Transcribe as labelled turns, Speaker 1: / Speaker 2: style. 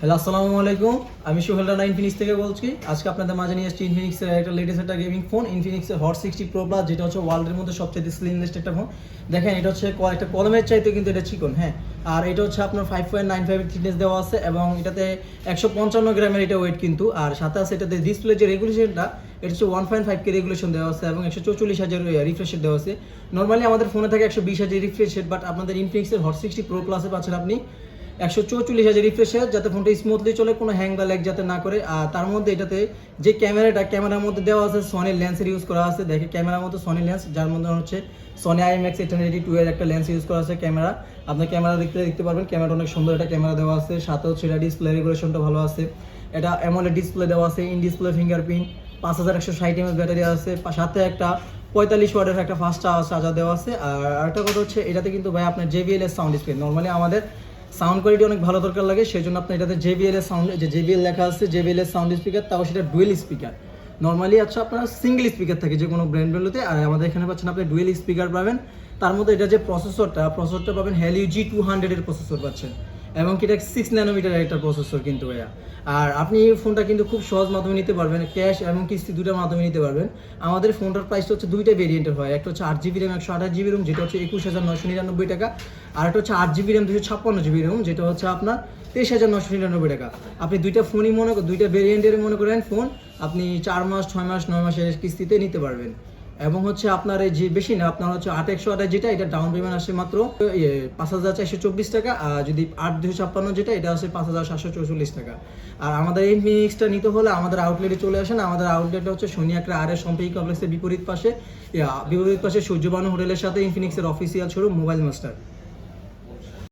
Speaker 1: Hello, আসসালামু আলাইকুম। আমি সোহেল রানা ইনফিনিক্স থেকে বলছি। আজকে আপনাদের মাঝে নিয়ে এসেছি ইনফিনিক্সের একটা লেটেস্ট একটা গেমিং ফোন, ইনফিনিক্সের হট 60 প্রো প্লাস, যেটা হচ্ছে ওয়ার্ল্ডের মধ্যে সবচেয়ে স্লিমলেস্ট একটা ফোন। দেখেন, এটা হচ্ছে একটা কলমের চাইতে কিন্তু এটা চিকন, হ্যাঁ। আর এটা হচ্ছে আপনার 5.95 থিকনেস দেওয়া আছে এবং এটাতে 155 গ্রামের এটা ওয়েট কিন্তু। আর সাথে আছে এটাতে ডিসপ্লে যে রেগুলেশনটা, এটা হচ্ছে 1.5K রেগুলেশন দেওয়া আছে এবং 144,000 রিফ্রেশ রেট দেওয়া আছে। নর্মালি আমাদের ফোনে থাকে 120,000 রিফ্রেশ রেট, বাট আপনাদের ইনফিনিক্সের হট 60 প্রো প্লাসে পাচ্ছেন আপনি 144,000 রিফ্রেশ রেট, যাতে ফোনটা স্মুথলি চলে, কোনো হ্যাং বা ল্যাগ যাতে না করে। আর তার মধ্যে এটাতে যে ক্যামেরার মধ্যে দেওয়া আছে সনি লেন্সের ইউজ করা আছে। দেখে ক্যামেরার মধ্যে সনি লেন্স, যার মধ্যে হচ্ছে সনি IMX 882 এর একটা লেন্স ইউজ করা আছে ক্যামেরা। আপনি ক্যামেরা দেখতে পারবেন, ক্যামেরাটা অনেক সুন্দর একটা ক্যামেরা দেওয়া আছে। সাথে হচ্ছে এটা ডিসপ্লে রেগুলেশনটা ভালো আছে। এটা অ্যামোলেড ডিসপ্লে দেওয়া আছে, in display fingerprint, 5160 mAh battery আছে, সাথে একটা 45 ওয়াটের একটা ফাস্ট চার্জার দেওয়া আছে। আর একটা কথা হচ্ছে, এটাতে কিন্তু ভাই আপনার JBL এর সাউন্ড স্ক্রিন, নর্মালি আমাদের সাউন্ড কোয়ালিটি অনেক ভালো দরকার লাগে, সেই জন্য আপনি এটাতে JBL এর সাউন্ড, যে JBL লেখা আছে JBL এর সাউন্ড স্পিকার, তাও সেটা ডুয়েল স্পিকার। নর্মালি আচ্ছা আপনার সিঙ্গেল স্পিকার থাকে যে কোনো ব্র্যান্ডগুলোতে, আর আমাদের এখানে পাচ্ছেন আপনি ডুয়েল স্পিকার পাবেন। তার মধ্যে এটা যে প্রসেসরটা পাবেন Helio G200 এর প্রসেসর পাচ্ছেন, এবং কি এটা 6 ন্যানোমিটার একটা প্রসেসর কিন্তু ভাইয়া। আর আপনি এই ফোনটা কিন্তু খুব সহজ মাধ্যমে নিতে পারবেন, ক্যাশ এবং কিস্তি দুটোর মাধ্যমে নিতে পারবেন। আমাদের ফোনটার প্রাইসটা হচ্ছে দুইটা ভেরিয়েন্টের হয়, একটা হচ্ছে 8GB র্যাম 128GB রোম, যেটা হচ্ছে 21,999 টাকা। আর একটা হচ্ছে 8GB র্যাম 256GB রোম, যেটা হচ্ছে আপনার 23,999 টাকা। আপনি দুইটা ফোনই দুইটা ভেরিয়েন্টের মনে করেন ফোন, আপনি 4 মাস 6 মাস 9 মাসের কিস্তিতে নিতে পারবেন। এবং হচ্ছে আপনার এই যে বেশি না, আপনার হচ্ছে 8,128 যেটা, এটা ডাউন পেমেন্ট আসে মাত্র 5,424 টাকা। আর যদি 8,256 যেটা, এটা আসে 5,744 টাকা। আর আমাদের এই ইনফিনিক্সটা নিতে হলে আমাদের আউটলেটে চলে আসেন। আমাদের আউটলেটটা হচ্ছে শনিয়াকড়া আর সম্পেই কমপ্লেক্সের বিপরীত পাশে সূর্যবানু হোটেলের সাথে ইনফিনিক্সের অফিসিয়াল শোরুম মোবাইল মাস্টার।